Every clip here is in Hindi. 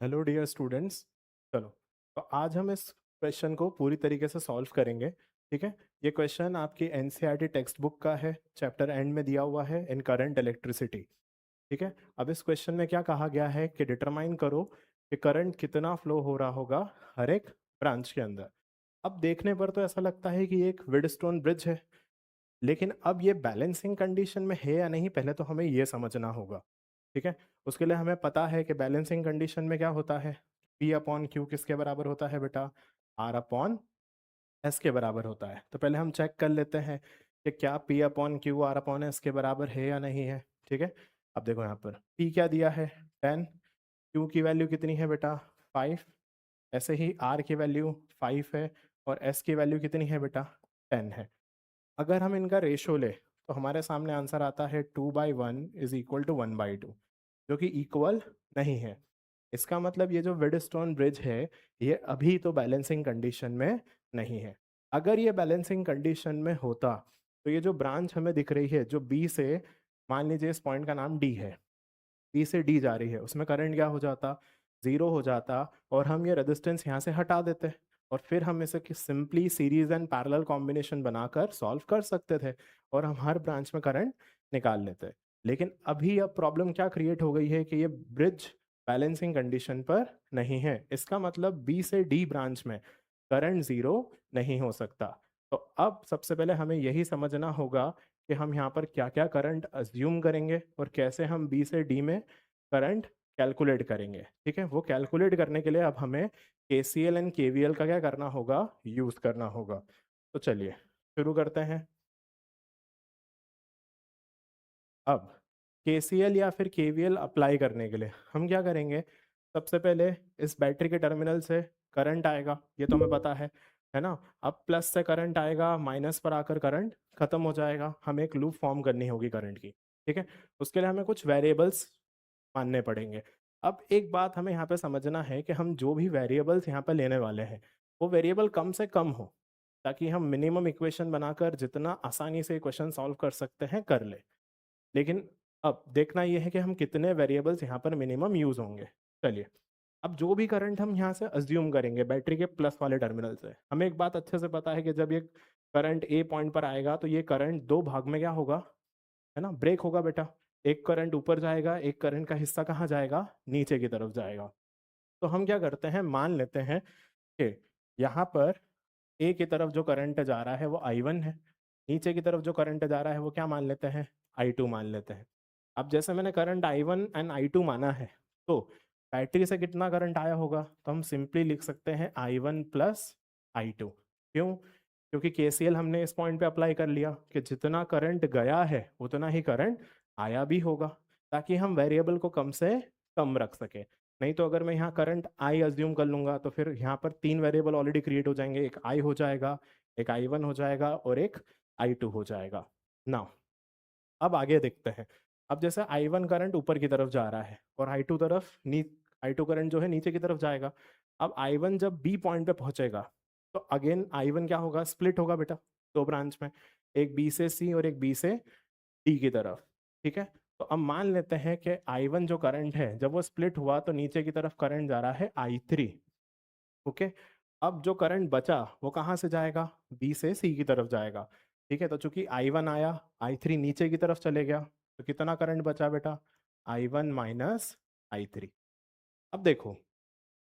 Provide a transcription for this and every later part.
Hello dear students. चलो, तो आज हम इस क्वेश्चन को पूरी तरीके से सॉल्व करेंगे। ठीक है। ये क्वेश्चन आपकी एनसीईआरटी टेक्स्ट बुक का है, चैप्टर एंड में दिया हुआ है इन करंट इलेक्ट्रिसिटी। ठीक है। अब इस क्वेश्चन में क्या कहा गया है कि डिटरमाइन करो कि करंट कितना फ्लो हो रहा होगा हर एक ब्रांच के अंदर। अब देखने पर तो ऐसा लगता है कि ये एक विडस्टोन ब्रिज है, लेकिन अब ये बैलेंसिंग कंडीशन में है या नहीं, पहले तो हमें ये समझना होगा। ठीक है। उसके लिए हमें पता है कि बैलेंसिंग कंडीशन में क्या होता है, पी अपॉन क्यू किसके बराबर होता है बेटा, आर अपॉन एस के बराबर होता है। तो पहले हम चेक कर लेते हैं कि क्या P upon Q R upon S के बराबर है या नहीं है। ठीक है। अब देखो यहाँ पर पी क्या दिया है, 10। क्यू की वैल्यू कितनी है बेटा, 5। ऐसे ही आर की वैल्यू 5 है और एस की वैल्यू कितनी है बेटा, 10 है। अगर हम इनका रेशो ले तो हमारे सामने आंसर आता है 2/1 इज इक्वल टू 1/2, जो कि इक्वल नहीं है। इसका मतलब ये जो वेडस्टोन ब्रिज है ये अभी तो बैलेंसिंग कंडीशन में नहीं है। अगर ये बैलेंसिंग कंडीशन में होता तो ये जो ब्रांच हमें दिख रही है जो बी से, मान लीजिए इस पॉइंट का नाम डी है, बी से डी जा रही है, उसमें करंट क्या हो जाता, जीरो हो जाता। और हम ये रेजिस्टेंस यहाँ से हटा देते और फिर हम इसे simply series and parallel combination बनाकर सॉल्व कर सकते थे और हम हर ब्रांच में करंट निकाल लेते। लेकिन अभी अब प्रॉब्लम क्या क्रिएट हो गई है कि ये ब्रिज बैलेंसिंग कंडीशन पर नहीं है। इसका मतलब बी से डी ब्रांच में करंट जीरो नहीं हो सकता। तो अब सबसे पहले हमें यही समझना होगा कि हम यहाँ पर क्या क्या करंट अज्यूम करेंगे और कैसे हम बी से डी में करंट कैलकुलेट करेंगे। ठीक है। वो कैलकुलेट करने के लिए अब हमें केसीएल एंड केवीएल का क्या करना होगा, यूज करना होगा। तो चलिए शुरू करते हैं। अब केसीएल या फिर केवीएल अप्लाई करने के लिए हम क्या करेंगे, सबसे पहले इस बैटरी के टर्मिनल से करंट आएगा, ये तो हमें पता है ना। अब प्लस से करंट आएगा, माइनस पर आकर करंट खत्म हो जाएगा। हमें एक लूप फॉर्म करनी होगी करंट की। ठीक है। उसके लिए हमें कुछ वेरिएबल्स मानने पड़ेंगे। अब एक बात हमें यहाँ पे समझना है कि हम जो भी वेरिएबल्स यहाँ पे लेने वाले हैं वो वेरिएबल कम से कम हो, ताकि हम मिनिमम इक्वेशन बनाकर जितना आसानी से इक्वेशन सॉल्व कर सकते हैं कर ले। लेकिन अब देखना यह है कि हम कितने वेरिएबल्स यहाँ पर मिनिमम यूज होंगे। चलिए, अब जो भी करंट हम यहाँ से अज्यूम करेंगे बैटरी के प्लस वाले टर्मिनल से, हमें एक बात अच्छे से पता है कि जब ये करंट ए पॉइंट पर आएगा तो ये करंट दो भाग में क्या होगा, है ना, ब्रेक होगा बेटा। एक करंट ऊपर जाएगा, एक करंट का हिस्सा कहाँ जाएगा, नीचे की तरफ जाएगा। तो हम क्या करते हैं, मान लेते हैं कि यहाँ पर ए की तरफ जो करंट जा रहा है वो I1 है, नीचे की तरफ जो करंट जा रहा है वो क्या मान लेते हैं, I2 मान लेते हैं। अब जैसे मैंने करंट I1 एंड I2 माना है, तो बैटरी से कितना करंट आया होगा, तो हम सिंपली लिख सकते हैं I1 प्लस I2। क्यों? क्योंकि केसीएल हमने इस पॉइंट पे अप्लाई कर लिया कि जितना करंट गया है उतना ही करंट आया भी होगा, ताकि हम वेरिएबल को कम से कम रख सके। नहीं तो अगर मैं यहाँ करंट आई अज्यूम कर लूंगा तो फिर यहाँ पर तीन वेरिएबल ऑलरेडी क्रिएट हो जाएंगे, एक आई हो जाएगा, एक I1 हो जाएगा और एक I2 हो जाएगा ना। अब आगे देखते हैं। अब जैसे I1 करंट ऊपर की तरफ जा रहा है और I2 तरफ I2 करंट जो है नीचे की तरफ जाएगा। अब I1 जब बी पॉइंट पे पहुंचेगा तो अगेन I1 क्या होगा, स्प्लिट होगा बेटा दो ब्रांच में, एक बी से सी और एक बी से डी की तरफ। ठीक है। तो अब मान लेते हैं कि I1 जो करंट है जब वो स्प्लिट हुआ तो नीचे की तरफ करंट जा रहा है I3। ओके। अब जो करंट बचा वो कहाँ से जाएगा, बी से सी की तरफ जाएगा। ठीक है। तो चूंकि I1 आया, I3 नीचे की तरफ चले गया, तो कितना करंट बचा बेटा, I1 माइनस I3। अब देखो,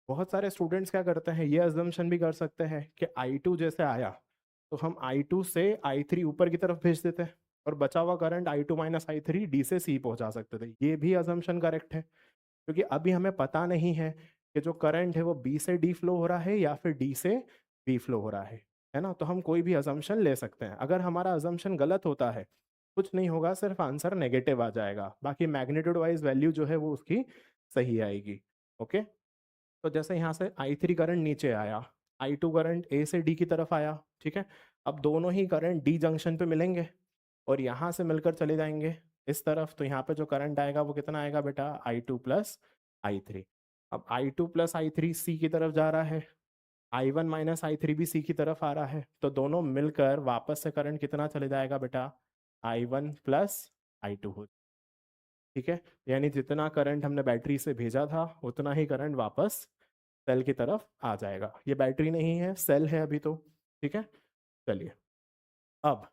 बहुत सारे स्टूडेंट्स क्या करते हैं, ये अजम्पशन भी कर सकते हैं कि I2 जैसे आया तो हम I2 से I3 ऊपर की तरफ भेज देते हैं और बचा हुआ current I2 minus I3 D से सी पहुंचा सकते थे। ये भी अजम्पशन करेक्ट है, क्योंकि अभी हमें पता नहीं है कि जो करंट है वो बी से डी फ्लो हो रहा है या फिर डी से बी फ्लो हो रहा है ना। तो हम कोई भी अजम्पशन ले सकते हैं। अगर हमारा अजम्पशन गलत होता है कुछ नहीं होगा, सिर्फ आंसर नेगेटिव आ जाएगा, बाकी मैग्नीट्यूड वाइज वैल्यू जो है वो उसकी सही आएगी। ओके। तो जैसे यहाँ से I3 करंट नीचे आया, I2 करंट ए से डी की तरफ आया। ठीक है। अब दोनों ही करंट डी जंक्शन पे मिलेंगे और यहाँ से मिलकर चले जाएंगे इस तरफ। तो यहाँ पे जो करंट आएगा वो कितना आएगा बेटा, I2 प्लस I3। अब I2 प्लस I3 सी की तरफ जा रहा है, I1 माइनस I3 भी सी की तरफ आ रहा है, तो दोनों मिलकर वापस से करंट कितना चले जाएगा बेटा, I1 प्लस I2 हो। ठीक है, यानी जितना करंट हमने बैटरी से भेजा था उतना ही करंट वापस सेल की तरफ आ जाएगा। ये बैटरी नहीं है, सेल है अभी तो। ठीक है, चलिए अब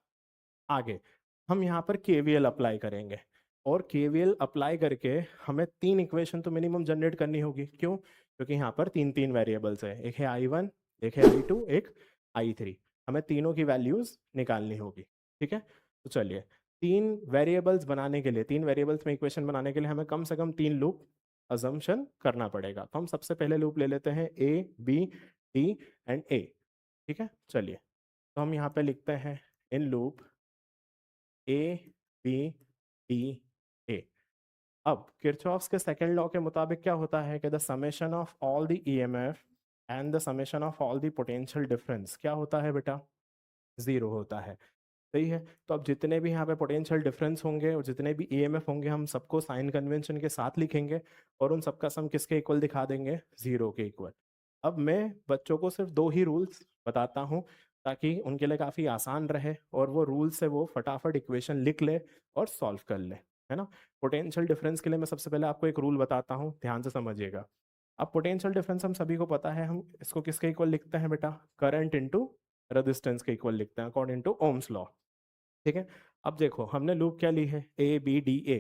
आगे हम यहाँ पर केवीएल अप्लाई करेंगे, और केवीएल अप्लाई करके हमें तीन इक्वेशन तो मिनिमम जनरेट करनी होगी। क्यों? क्योंकि यहाँ पर तीन तीन वेरिएबल्स है, एक है I1, एक है I2, एक I3। हमें तीनों की वैल्यूज निकालनी होगी। ठीक है, तो चलिए तीन वेरिएबल्स बनाने के लिए, तीन वेरिएबल्स में इक्वेशन बनाने के लिए हमें कम से कम तीन लूप अजम्पशन करना पड़ेगा। तो हम सबसे पहले लूप ले लेते हैं A, B, D and A। ठीक है, चलिए तो हम यहाँ पे लिखते हैं in loop A, B, D, A। अब किरचॉफ्स के सेकंड लॉ के मुताबिक क्या होता है कि the summation of all the EMF and the summation of all the potential difference क्या होता है बेटा? जीरो होता है। सही है, तो अब जितने भी यहाँ पे पोटेंशियल डिफरेंस होंगे और जितने भी ईएमएफ होंगे हम सबको साइन कन्वेंशन के साथ लिखेंगे, और उन सबका सम किसके इक्वल दिखा देंगे? जीरो के इक्वल। अब मैं बच्चों को सिर्फ दो ही रूल्स बताता हूँ ताकि उनके लिए काफ़ी आसान रहे, और वो रूल से वो फटाफट इक्वेशन लिख ले और सॉल्व कर ले, है ना। पोटेंशियल डिफरेंस के लिए मैं सबसे पहले आपको एक रूल बताता हूँ, ध्यान से समझिएगा। अब पोटेंशियल डिफरेंस हम सभी को पता है, हम इसको किसके इक्वल लिखते हैं बेटा? करंट इनटू रेजिस्टेंस के इक्वल लिखते हैं अकॉर्डिंग टू ओम्स लॉ। ठीक है, अब देखो हमने लूप क्या ली है? A, B, D, A।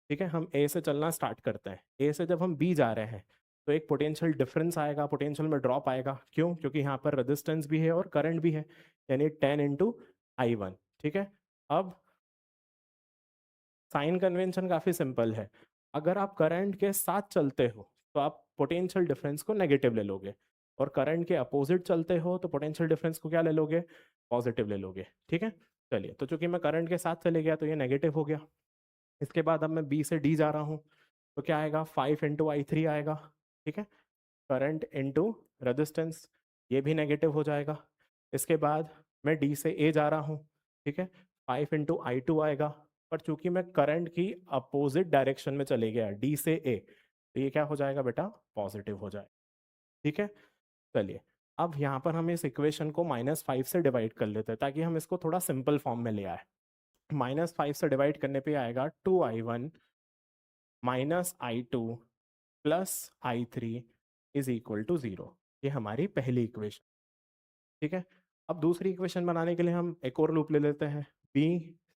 ठीक है, हम ए से चलना स्टार्ट करते हैं। ए से जब हम बी जा रहे हैं तो एक पोटेंशियल डिफरेंस आएगा, पोटेंशियल में ड्रॉप आएगा। क्यों? क्योंकि यहाँ पर रेजिस्टेंस भी है और करंट भी है, यानी 10 × I1। ठीक है, अब साइन कन्वेंशन काफी सिंपल है। अगर आप करंट के साथ चलते हो तो आप पोटेंशियल डिफरेंस को नेगेटिव ले लोगे, और करंट के अपोजिट चलते हो तो पोटेंशियल डिफरेंस को क्या ले लोगे? पॉजिटिव ले लोगे। ठीक है, चलिए तो चूंकि मैं करंट के साथ चले गया तो ये नेगेटिव हो गया। इसके बाद अब मैं बी से डी जा रहा हूँ तो क्या आएगा? 5 × I3 आएगा। ठीक है, करंट इनटू रेजिस्टेंस, ये भी नेगेटिव हो जाएगा। इसके बाद मैं डी से ए जा रहा हूँ। ठीक है, 5 × I2 आएगा, पर चूंकि मैं करंट की अपोजिट डायरेक्शन में चले गया डी से ए, तो ये क्या हो जाएगा बेटा? पॉजिटिव हो जाएगा। ठीक है, चलिए अब यहाँ पर हम इस इक्वेशन को -5 से डिवाइड कर लेते हैं ताकि हम इसको थोड़ा सिंपल फॉर्म में ले आए। -5 से डिवाइड करने पे आएगा 2I1 -I2 +I3 is equal to 0। ये हमारी पहली इक्वेशन। ठीक है, अब दूसरी इक्वेशन बनाने के लिए हम एक और लूप ले लेते हैं, B,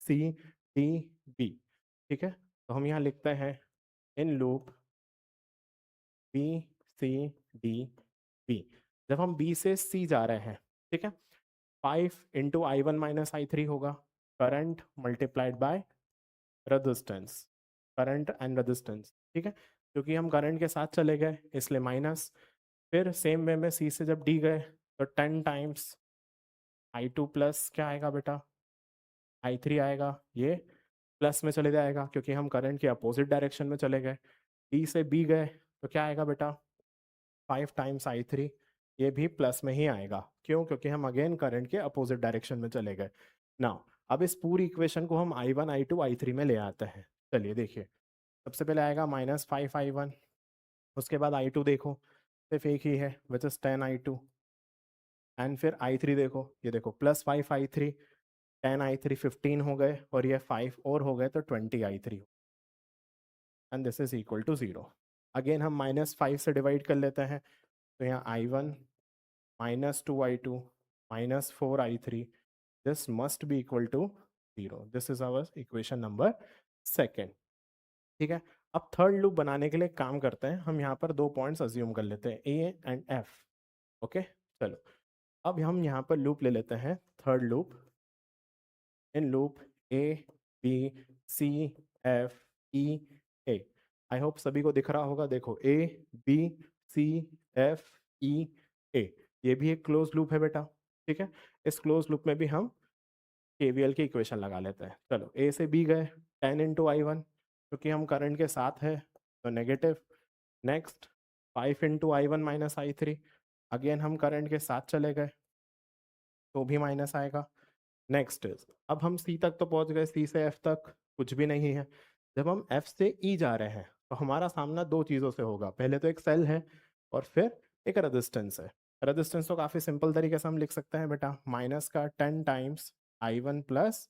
C, D, B। ठीक है, तो हम यहाँ लिखते हैं in loop B, C, D, B। जब हम B से C जा रहे हैं, ठीक है, 5 × I1 - I3 होगा, current multiplied by resistance, current and resistance. ठीक है, क्योंकि हम करंट के साथ चले गए इसलिए माइनस। फिर सेम वे में सी से जब डी गए तो 10 × I2 प्लस क्या आएगा बेटा? I3 आएगा। ये प्लस में चले जाएगा क्योंकि हम करंट के अपोजिट डायरेक्शन में चले गए। डी से बी गए तो क्या आएगा बेटा? 5 × I3। ये भी प्लस में ही आएगा। क्यों? क्योंकि हम अगेन करंट के अपोजिट डायरेक्शन में चले गए। नाउ अब इस पूरी इक्वेशन को हम I1, I2, I3 में ले आते हैं। चलिए देखिए, सबसे पहले आएगा -5I1, उसके बाद I2 देखो सिर्फ एक ही है विच इज 10I2, एंड फिर I3 देखो, ये देखो +5I3, 10I3 15 हो गए, और ये 5 और हो गए तो 20I3, and this is equal to 0। अगेन हम -5 से डिवाइड कर लेते हैं, तो यहाँ I1 -2I2 -4I3, this must be equal to 0। This is our equation number second. ठीक है, अब थर्ड लूप बनाने के लिए काम करते हैं, हम यहाँ पर दो पॉइंट्स अज्यूम कर लेते हैं, ए एंड एफ। ओके, चलो अब हम यहाँ पर लूप ले लेते हैं, third loop. In loop A, B, C, F, E, A। I hope सभी को दिख रहा होगा। देखो A, B, C, F, E, A, ये भी एक क्लोज लूप है बेटा। ठीक है, इस क्लोज लूप में भी हम केवीएल की इक्वेशन लगा लेते हैं। चलो ए से बी गए, 10 × I1, क्योंकि हम करंट के साथ है तो negative. Next 5 × I1 - I3, again हम करंट के साथ चले गए तो भी माइनस आएगा। नेक्स्ट इज, अब हम सी तक तो पहुंच गए, सी से एफ तक कुछ भी नहीं है। जब हम एफ से ई जा रहे हैं तो हमारा सामना दो चीज़ों से होगा, पहले तो एक सेल है और फिर एक रेजिस्टेंस है। रेजिस्टेंस तो काफ़ी सिंपल तरीके से हम लिख सकते हैं बेटा, माइनस का 10 टाइम्स I1 +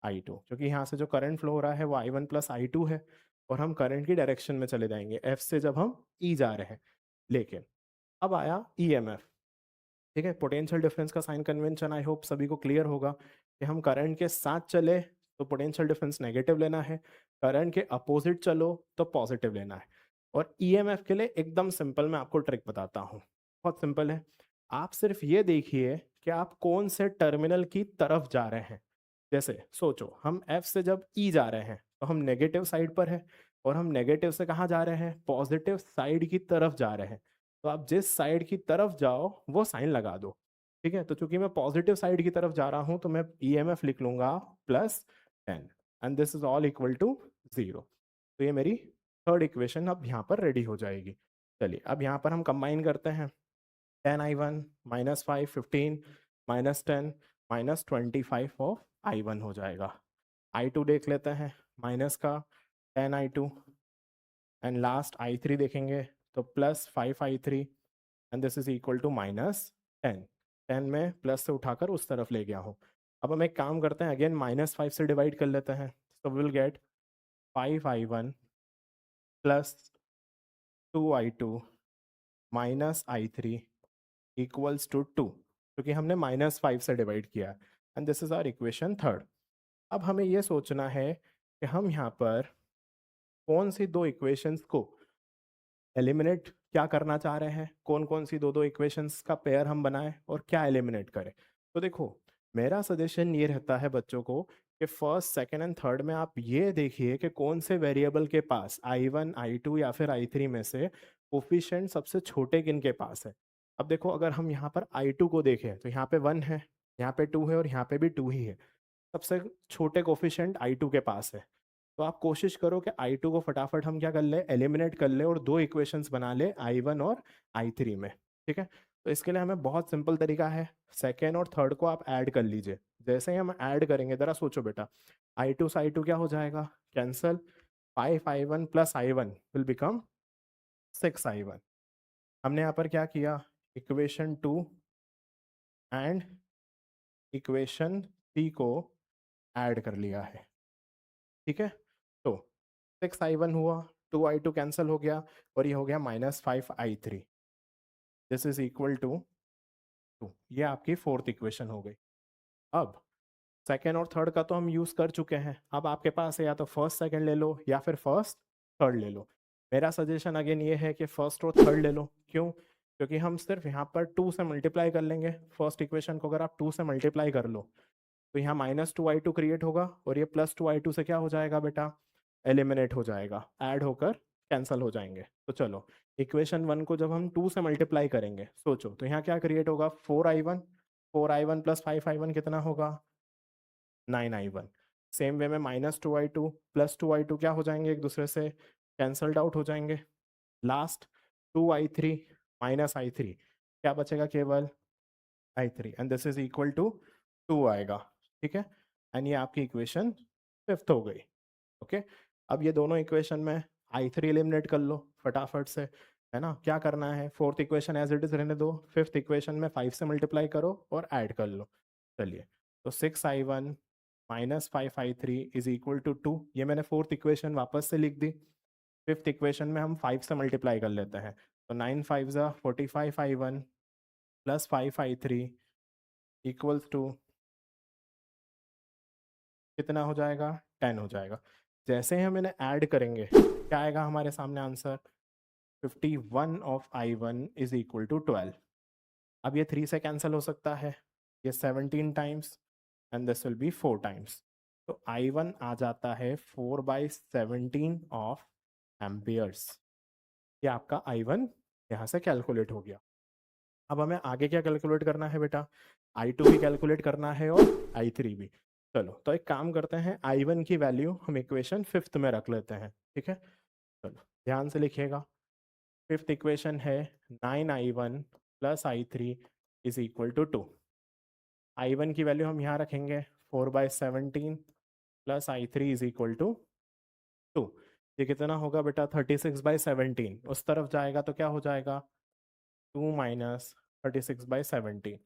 I2, क्योंकि यहाँ से जो करंट फ्लो हो रहा है वो I1 + I2 है। और हम करंट की डायरेक्शन में चले जाएंगे, एफ से जब हम ई जा रहे हैं। लेकिन अब आया ईएमएफ। ठीक है, पोटेंशियल डिफरेंस का साइन कन्वेंशन आई होप सभी को क्लियर होगा कि हम करंट के साथ चले तो पोटेंशियल डिफरेंस नेगेटिव लेना है, करंट के अपोजिट चलो तो पॉजिटिव लेना है। और ईएमएफ के लिए एकदम सिंपल, मैं आपको ट्रिक बताता हूँ, बहुत सिंपल है। आप सिर्फ ये देखिए कि आप कौन से टर्मिनल की तरफ जा रहे हैं। जैसे सोचो हम एफ से जब ई जा रहे हैं तो हम नेगेटिव साइड पर है, और हम नेगेटिव से कहाँ जा रहे हैं, पॉजिटिव साइड की तरफ जा रहे हैं। तो आप जिस साइड की तरफ जाओ वो साइन लगा दो। ठीक है, तो चूंकि मैं पॉजिटिव साइड की तरफ जा रहा हूं तो मैं ईएमएफ लिख लूंगा +10, and this is all equal to 0। तो ये मेरी थर्ड इक्वेशन अब यहाँ पर रेडी हो जाएगी। चलिए अब यहाँ पर हम कंबाइन करते हैं। 10i1 -5 15 -10 -25 ऑफ i1 हो जाएगा। i2 देख लेते हैं, माइनस का 10i2, एंड लास्ट i3 देखेंगे तो +5i3, and this is equal to -10। 10 में प्लस से उठाकर उस तरफ ले गया हूँ। अब हम एक काम करते हैं, अगेन -5 से डिवाइड कर लेते हैं, तो will get 5i1 +2i2 -i3 equals to 2, क्योंकि हमने -5 से डिवाइड किया, and this is our equation third. अब हमें यह सोचना है कि हम यहाँ पर कौन सी दो इक्वेशंस को एलिमिनेट क्या करना चाह रहे हैं, कौन कौन सी दो दो इक्वेशंस का पेयर हम बनाएं और क्या एलिमिनेट करें। तो देखो, मेरा सजेशन ये रहता है बच्चों को कि फर्स्ट सेकंड एंड थर्ड में आप ये देखिए कि कौन से वेरिएबल के पास i1 i2 या फिर i3 में से कोफिशिएंट सबसे छोटे किन के पास है। अब देखो, अगर हम यहाँ पर i2 को देखें तो यहाँ पे 1 है, यहाँ पे 2 है और यहाँ पे भी 2 ही है। सबसे छोटे कोफिशिएंट i2 के पास है। तो आप कोशिश करो कि i2 को फटाफट हम क्या कर ले, एलिमिनेट कर ले और दो इक्वेशंस बना ले i1 और i3 में। ठीक है, तो इसके लिए हमें बहुत सिंपल तरीका है, सेकेंड और थर्ड को आप ऐड कर लीजिए। जैसे ही हम ऐड करेंगे, जरा सोचो बेटा, i2 से i2 क्या हो जाएगा, cancel, 5i1 + i1 will become 6i1। हमने यहाँ पर क्या किया, इक्वेशन 2 एंड इक्वेशन 3 को ऐड कर लिया है। ठीक है, तो 6i1 हुआ, 2i2 कैंसिल हो गया, और ये हो गया -5i3। This is equal to 2। ये आपकी फोर्थ इक्वेशन हो गई। अब सेकेंड और थर्ड का तो हम यूज कर चुके हैं, अब आपके पास है या तो फर्स्ट सेकेंड ले लो या फिर फर्स्ट थर्ड ले लो। मेरा सजेशन अगेन ये है कि फर्स्ट और थर्ड ले लो। क्यों? क्योंकि हम सिर्फ यहाँ पर 2 से मल्टीप्लाई कर लेंगे। फर्स्ट इक्वेशन को अगर आप 2 से मल्टीप्लाई कर लो तो यहाँ -2i2 क्रिएट होगा, और ये +2i2 से क्या हो जाएगा बेटा, एलिमिनेट हो जाएगा, ऐड होकर कैंसल हो जाएंगे। तो चलो, इक्वेशन 1 को जब हम 2 से मल्टीप्लाई करेंगे, सोचो तो यहाँ क्या क्रिएट होगा, 4i1, 4i1 + 5i1 कितना होगा, 9i1। सेम वे में -2i2 +2i2 क्या हो जाएंगे, एक दूसरे से कैंसल्ड आउट हो जाएंगे। लास्ट 2i3 -i3, क्या बचेगा, केवल i3, and this is equal to 2 आएगा। ठीक है, एंड ये आपकी इक्वेशन फिफ्थ हो गई। ओके, अब ये दोनों इक्वेशन में i3 एलिमिनेट कर लो फटाफट से, है ना। क्या करना है, fourth equation as it is रहने दो, फिफ्थ इक्वेशन में 5 से मल्टीप्लाई करो और ऐड कर लो। चलिए, तो 6i1 -5i3 is equal to 2। ये मैंने फोर्थ इक्वेशन वापस से लिख दी। फिफ्थ इक्वेशन में हम 5 से मल्टीप्लाई कर लेते हैं, तो 9 5 45i1 +5i3 इक्वल्स टू कितना हो जाएगा, 10 हो जाएगा। जैसे ही हम इन्हें ऐड करेंगे, क्या आएगा हमारे सामने answer, 51 of i1 is equal to 12। अब ये 3 से कैंसिल हो सकता है, ये 17 times, and this will be 4 times. तो i1 आ जाता है 4/17 ऑफ एम्पियर्स। ये आपका i1 यहाँ से कैलकुलेट हो गया। अब हमें आगे क्या कैलकुलेट करना है बेटा, i2 भी कैलकुलेट करना है और i3 भी। चलो, तो एक काम करते हैं, i1 की वैल्यू हम इक्वेशन फिफ्थ में रख लेते हैं। ठीक है, चलो ध्यान से लिखिएगा। फिफ्थ इक्वेशन है 9i1 + i3 is equal to 2। i1 की वैल्यू हम यहाँ रखेंगे 4/17 + i3 इज इक्वल टू 2। ये कितना होगा बेटा, 36/17। उस तरफ जाएगा तो क्या हो जाएगा, 2 - 36/17।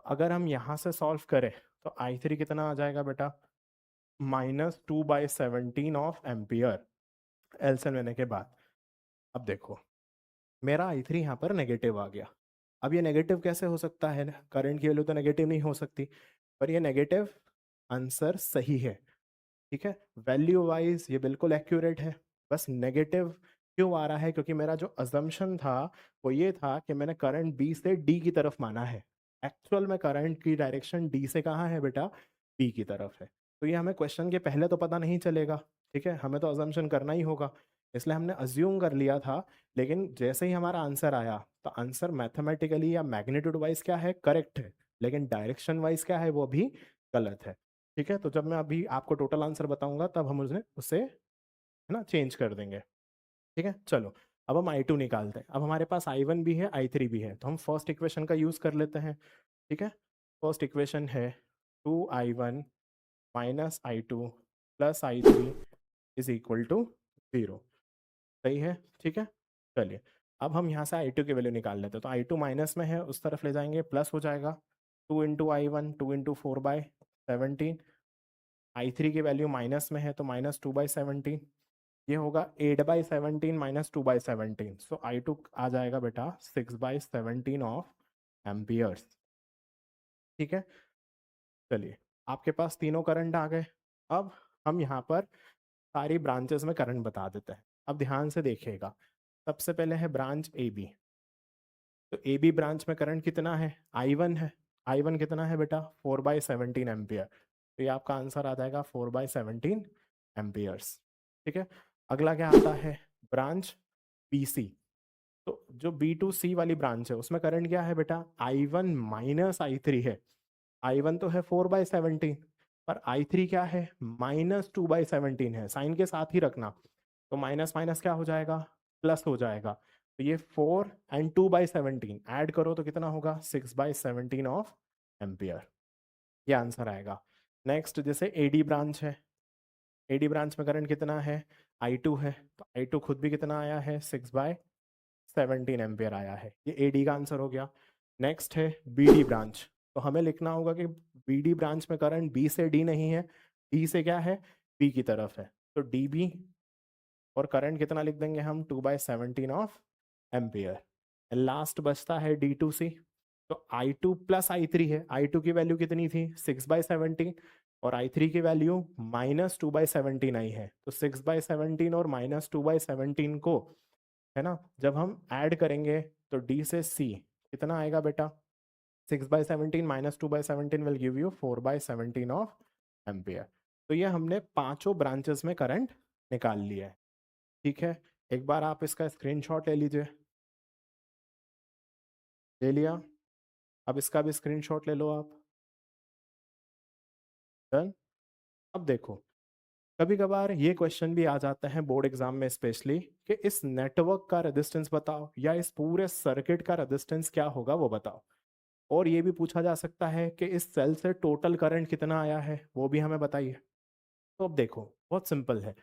अगर हम यहाँ से सॉल्व करें तो i3 कितना आ जाएगा बेटा, -2/17 ऑफ एम्पियर। एलसीएम लेने के बाद। अब देखो मेरा i3 यहाँ पर नेगेटिव आ गया। अब ये नेगेटिव कैसे हो सकता है, करंट की वैल्यू तो नेगेटिव नहीं हो सकती, पर ये नेगेटिव आंसर सही है। ठीक है, वैल्यू वाइज ये बिल्कुल एक्यूरेट है। बस नेगेटिव क्यों आ रहा है, क्योंकि मेरा जो अजम्पशन था वो ये था कि मैंने करंट बी से डी की तरफ माना है। एक्चुअल में करंट की डायरेक्शन डी से कहाँ है बेटा, बी की तरफ है। तो ये हमें क्वेश्चन के पहले तो पता नहीं चलेगा, ठीक है, हमें तो अजम्पशन करना ही होगा, इसलिए हमने अज्यूम कर लिया था। लेकिन जैसे ही हमारा आंसर आया तो आंसर मैथमेटिकली या मैग्नीट्यूड वाइज क्या है, करेक्ट है, लेकिन डायरेक्शन वाइज क्या है, वो भी गलत है। ठीक है, तो जब मैं अभी आपको टोटल आंसर बताऊंगा तब हम उसे है ना चेंज कर देंगे। ठीक है, चलो अब हम आई टू निकालते हैं। अब हमारे पास आई वन भी है, आई थ्री भी है, तो हम फर्स्ट इक्वेशन का यूज कर लेते हैं। ठीक है, फर्स्ट इक्वेशन है 2i1 minus I two plus I three is equal to 0। सही है, ठीक है। चलिए अब हम यहाँ से आई टू की वैल्यू निकाल लेते हैं। तो आई टू माइनस में है, उस तरफ ले जाएंगे, प्लस हो जाएगा 2 × I1, 2 × 4/17। आई थ्री की वैल्यू माइनस में है तो -2/17, ये होगा 8/17 -2/17। सो आई टू आ जाएगा बेटा 6/17 ऑफ एम्पियर्स। ठीक है, चलिए आपके पास तीनों करंट आ गए। अब हम यहाँ पर सारी ब्रांचेस में करंट बता देते हैं। अब ध्यान से देखिएगा, सबसे पहले है ब्रांच ए बी। तो ए बी ब्रांच में करंट कितना है, I1 है। I1 कितना है बेटा, 4/17 एम्पियर। तो ये आपका आंसर आ जाएगा 4/17 एम्पियर्स। ठीक है, अगला क्या आता है, ब्रांच बी सी। तो जो B2C वाली ब्रांच है उसमें करंट क्या है बेटा, I1 माइनस आई थ्री है। I1 तो है 4/17, पर I3 क्या है, -2/17 है। साइन के साथ ही रखना, तो माइनस माइनस क्या हो जाएगा, प्लस हो जाएगा। तो ये 4 एंड 2/17 ऐड करो तो कितना होगा, 6/17 ऑफ एम्पियर। ये आंसर आएगा। नेक्स्ट जैसे एडी ब्रांच है, एडी ब्रांच में करंट कितना है, I2 है, तो I2 खुद भी कितना आया है, 6/17 एम्पियर आया है। ये एडी का आंसर हो गया। नेक्स्ट है बीडी ब्रांच। तो हमें लिखना होगा कि बीडी ब्रांच में करंट बी से डी नहीं है, डी से क्या है, बी की तरफ है। तो डी बी, और करंट कितना लिख देंगे हम, 2/17 ऑफ एम्पियर। लास्ट बचता है D2C। तो I2 प्लस I3 है, I2 की वैल्यू कितनी थी, 6/17, और I3 की वैल्यू -2/17 आई है। तो 6/17 और -2/17 को, है ना, जब हम ऐड करेंगे तो D से C कितना आएगा बेटा, 6/17 -2/17 will give you 4/17 of ampere. तो ये हमने पांचों ब्रांचेस में करंट निकाल लिया है। ठीक है, एक बार आप इसका स्क्रीनशॉट ले लीजिए। ले लिया, अब इसका भी स्क्रीनशॉट ले लो आप। डन। अब देखो, कभी कभार ये क्वेश्चन भी आ जाता है बोर्ड एग्जाम में स्पेशली, कि इस नेटवर्क का रेजिस्टेंस बताओ या इस पूरे सर्किट का रेजिस्टेंस क्या होगा वो बताओ। और ये भी पूछा जा सकता है कि इस सेल से टोटल करंट कितना आया है वो भी हमें बताइए। तो अब देखो बहुत सिंपल है।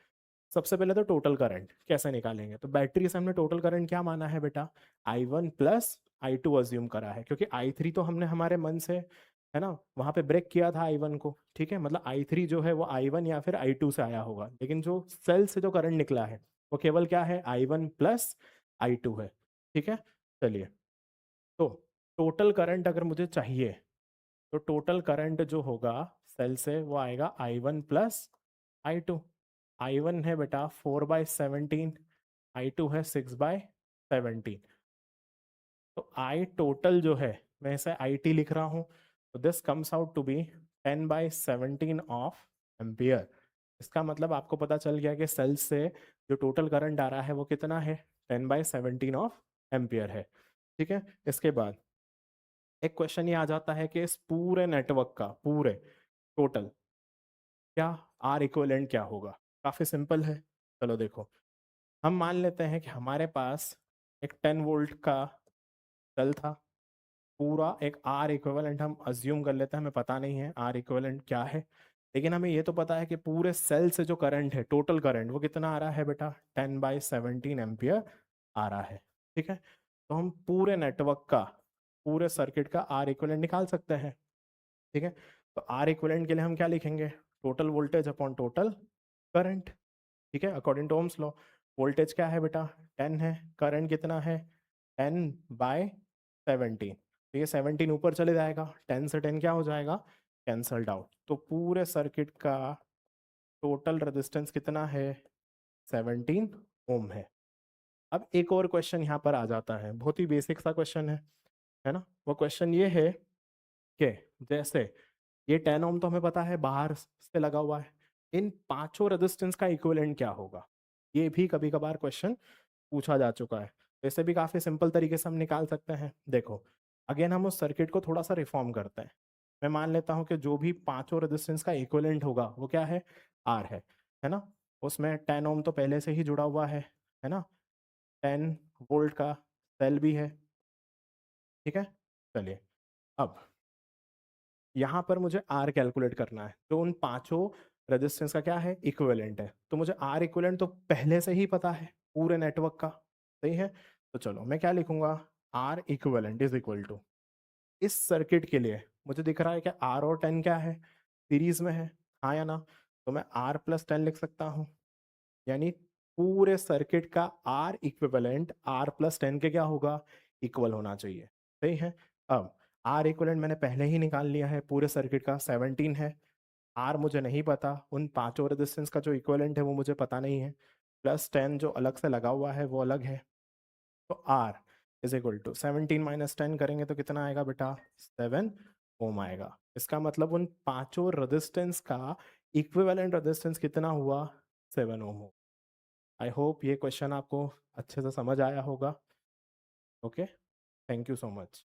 सबसे पहले तो टोटल करंट कैसे निकालेंगे, तो बैटरी से हमने टोटल करंट क्या माना है बेटा, I1 प्लस I2 अज्यूम करा है, क्योंकि I3 तो हमने हमारे मन से, है ना, वहां पे ब्रेक किया था I1 को। ठीक है, मतलब I3 जो है वो I1 या फिर I2 से आया होगा, लेकिन जो सेल से जो करंट निकला है वो केवल क्या है, I1 प्लस I2 है। ठीक है, चलिए, तो टोटल करंट अगर मुझे चाहिए तो टोटल करंट जो होगा सेल से वो आएगा I1 प्लस I2। I1 है बेटा 4/17, I2 है 6/17। तो I टोटल जो है, मैं इसे IT लिख रहा हूँ, तो this comes out to be 10/17 of ampere. इसका मतलब आपको पता चल गया कि सेल से जो टोटल करंट आ रहा है वो कितना है, 10/17 ऑफ एम्पियर है। ठीक है, इसके बाद एक क्वेश्चन ये आ जाता है कि इस पूरे नेटवर्क का पूरे टोटल क्या आर इक्विवेलेंट क्या होगा। काफी सिंपल है, चलो देखो, हम मान लेते हैं कि हमारे पास एक 10 वोल्ट का सेल था, पूरा एक आर इक्विवेलेंट हम अज्यूम कर लेते हैं, हमें पता नहीं है आर इक्विवेलेंट क्या है, लेकिन हमें ये तो पता है कि पूरे सेल से जो करंट है, टोटल करंट वो कितना आ रहा है बेटा, 10/17 एम्पियर आ रहा है। ठीक है, तो हम पूरे नेटवर्क का, पूरे सर्किट का आर इक्विवेलेंट निकाल सकते हैं। ठीक है, तो आर इक्विवेलेंट के लिए हम क्या लिखेंगे, total voltage upon total current. ठीक है, according to Ohm's law. Voltage क्या है बेटा, 10 है, करंट कितना है, 10/17। तो ये 17 ऊपर चले जाएगा, 10 से 10 क्या हो जाएगा, कैंसल्ड आउट। तो पूरे सर्किट का टोटल रेजिस्टेंस कितना है, 17 ओम है। अब एक और क्वेश्चन यहाँ पर आ जाता है, बहुत ही बेसिक सा क्वेश्चन है ना। वो क्वेश्चन ये है कि जैसे ये 10 ओम तो हमें पता है बाहर से लगा हुआ है, इन पांचों रेजिस्टेंस का इक्विवेलेंट क्या होगा, ये भी कभी कभार क्वेश्चन पूछा जा चुका है। तो इसे भी काफी सिंपल तरीके से हम निकाल सकते हैं। देखो अगेन हम उस सर्किट को थोड़ा सा रिफॉर्म करते हैं। मैं मान लेता हूं कि जो भी पांचों रेजिस्टेंस का इक्विवेलेंट होगा वो क्या है, आर है ना। उसमें 10 ओम तो पहले से ही जुड़ा हुआ है ना, 10 वोल्ट का सेल भी है, ठीक है। चलिए अब यहाँ पर मुझे आर कैलकुलेट करना है, जो उन पांचों रेजिस्टेंस का क्या है, इक्विवेलेंट है। तो मुझे आर इक्विवेलेंट तो पहले से ही पता है पूरे नेटवर्क का, सही है। तो चलो मैं क्या लिखूंगा, R equivalent is equal to, इस सर्किट के लिए मुझे दिख रहा है कि आर और 10 क्या है, सीरीज में है, हाँ या ना। तो मैं R+10 लिख सकता हूँ, यानी पूरे सर्किट का आर इक्विवेलेंट R+10 के क्या होगा, इक्वल होना चाहिए, सही है। अब आर इक्विवेलेंट मैंने पहले ही निकाल लिया है, पूरे सर्किट का 17 है। आर मुझे नहीं पता, उन पांचों रेजिस्टेंस का जो इक्विवेलेंट है वो मुझे पता नहीं है, +10 जो अलग से लगा हुआ है वो अलग है। तो R इज इक्वल टू 17 - 10 करेंगे तो कितना आएगा बेटा, 7 ओम आएगा। इसका मतलब उन पांचों रेजिस्टेंस का इक्विवेलेंट रेजिस्टेंस कितना हुआ, 7 ओम हो। आई होप ये क्वेश्चन आपको अच्छे से समझ आया होगा। Okay, thank you so much.